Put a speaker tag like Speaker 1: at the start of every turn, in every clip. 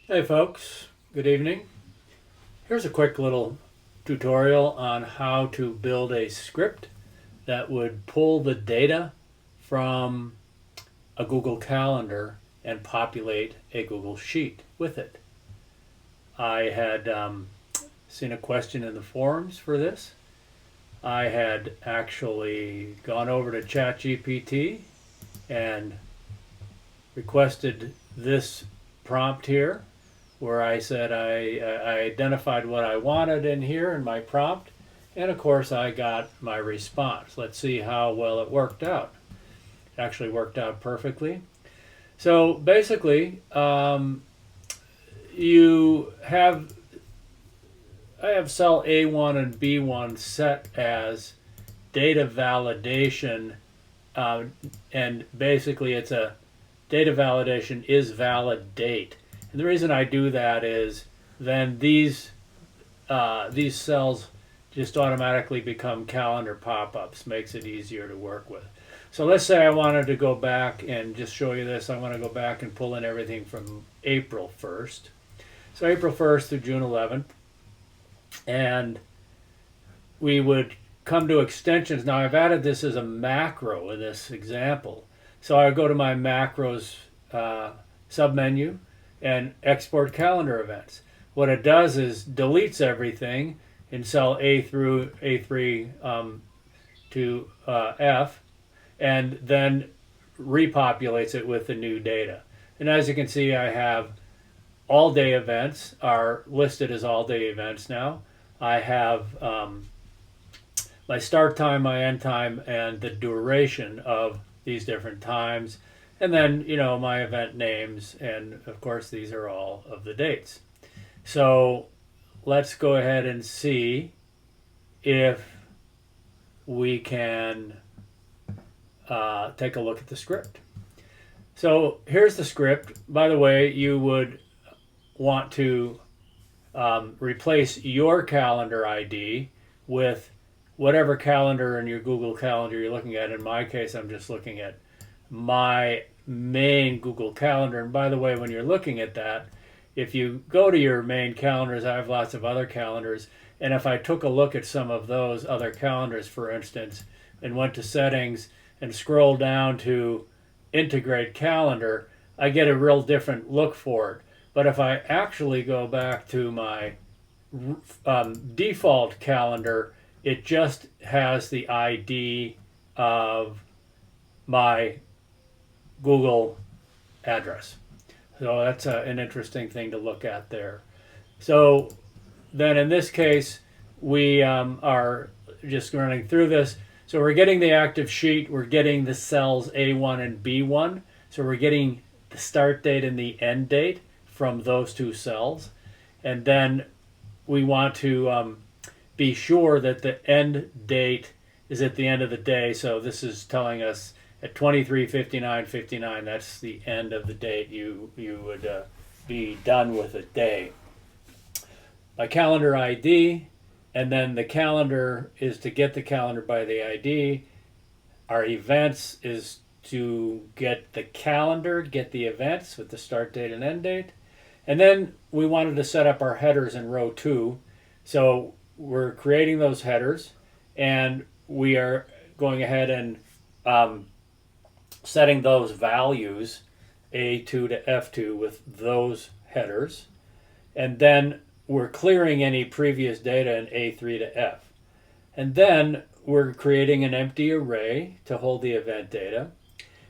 Speaker 1: Hey folks, good evening. Here's a quick little tutorial on how to build a script that would pull the data from a Google Calendar and populate a Google Sheet with it. I had seen a question in the forums for this. I had actually gone over to ChatGPT and requested this prompt here where I said I identified what I wanted in here in my prompt, and of course I got my response. Let's see how well it worked out. It actually worked out perfectly. So basically, you have I have cell A1 and B1 set as data validation, and basically it's a data validation is valid date. And the reason I do that is then these cells just automatically become calendar pop-ups, makes it easier to work with. So let's say I wanted to go back and just show you this. I want to go back and pull in everything from April 1st. So April 1st through June 11th. And we would come to extensions. Now I've added this as a macro in this example. So I go to my macros submenu and export calendar events. What it does is deletes everything in cell A through A3 to F, and then repopulates it with the new data. And as you can see, I have all day events are listed as all day events now. I have my start time, my end time, and the duration of these different times. And then, my event names. And of course, these are all of the dates. So let's go ahead and see if we can take a look at the script. So here's the script. By the way, you would want to replace your calendar ID with whatever calendar in your Google Calendar you're looking at. In my case, I'm just looking at my main Google Calendar. And by the way, when you're looking at that, if you go to your main calendars, I have lots of other calendars. And if I took a look at some of those other calendars, for instance, and went to settings and scroll down to integrate calendar, I get a real different look for it. But if I actually go back to my default calendar, it just has the ID of my Google address. So that's an interesting thing to look at there. So then in this case, we are just running through this. So we're getting the active sheet, we're getting the cells A1 and B1. So we're getting the start date and the end date from those two cells. And then we want to be sure that the end date is at the end of the day. So this is telling us at 23:59:59, that's the end of the date you would be done with a day. My calendar ID, and then the calendar is to get the calendar by the ID. Our events is to get the calendar, get the events with the start date and end date. And then we wanted to set up our headers in row 2. So we're creating those headers, and we are going ahead and setting those values A2 to F2 with those headers. And then we're clearing any previous data in A3 to F. And then we're creating an empty array to hold the event data.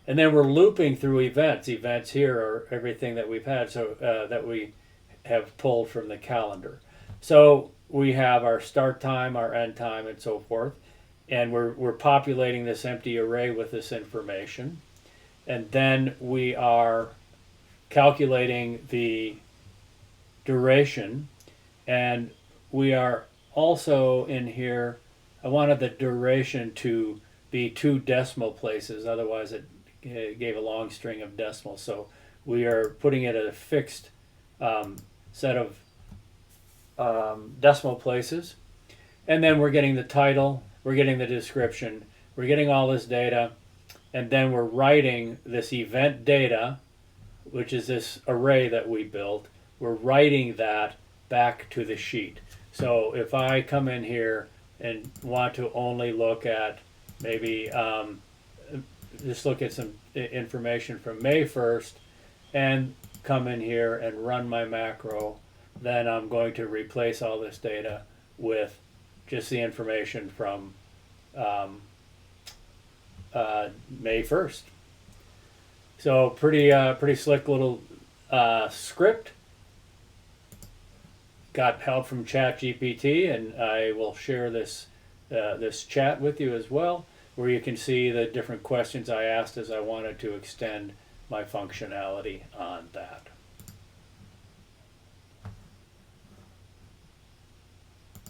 Speaker 1: And then we're looping through events. Events here are everything that we've had, so that we have pulled from the calendar. So we have our start time, our end time, and so forth. And we're populating this empty array with this information. And then we are calculating the duration. And we are also in here, I wanted the duration to be 2 decimal places, otherwise it gave a long string of decimals. So we are putting it at a fixed set of decimal places. And then we're getting the title, we're getting the description, we're getting all this data, and then we're writing this event data, which is this array that we built. we're writing that back to the sheet. So if I come in here and want to only look at maybe just look at some information from May 1st and come in here and run my macro, then I'm going to replace all this data with just the information from May 1st. So pretty slick little script. Got help from ChatGPT, and I will share this this chat with you as well, where you can see the different questions I asked as I wanted to extend my functionality on that.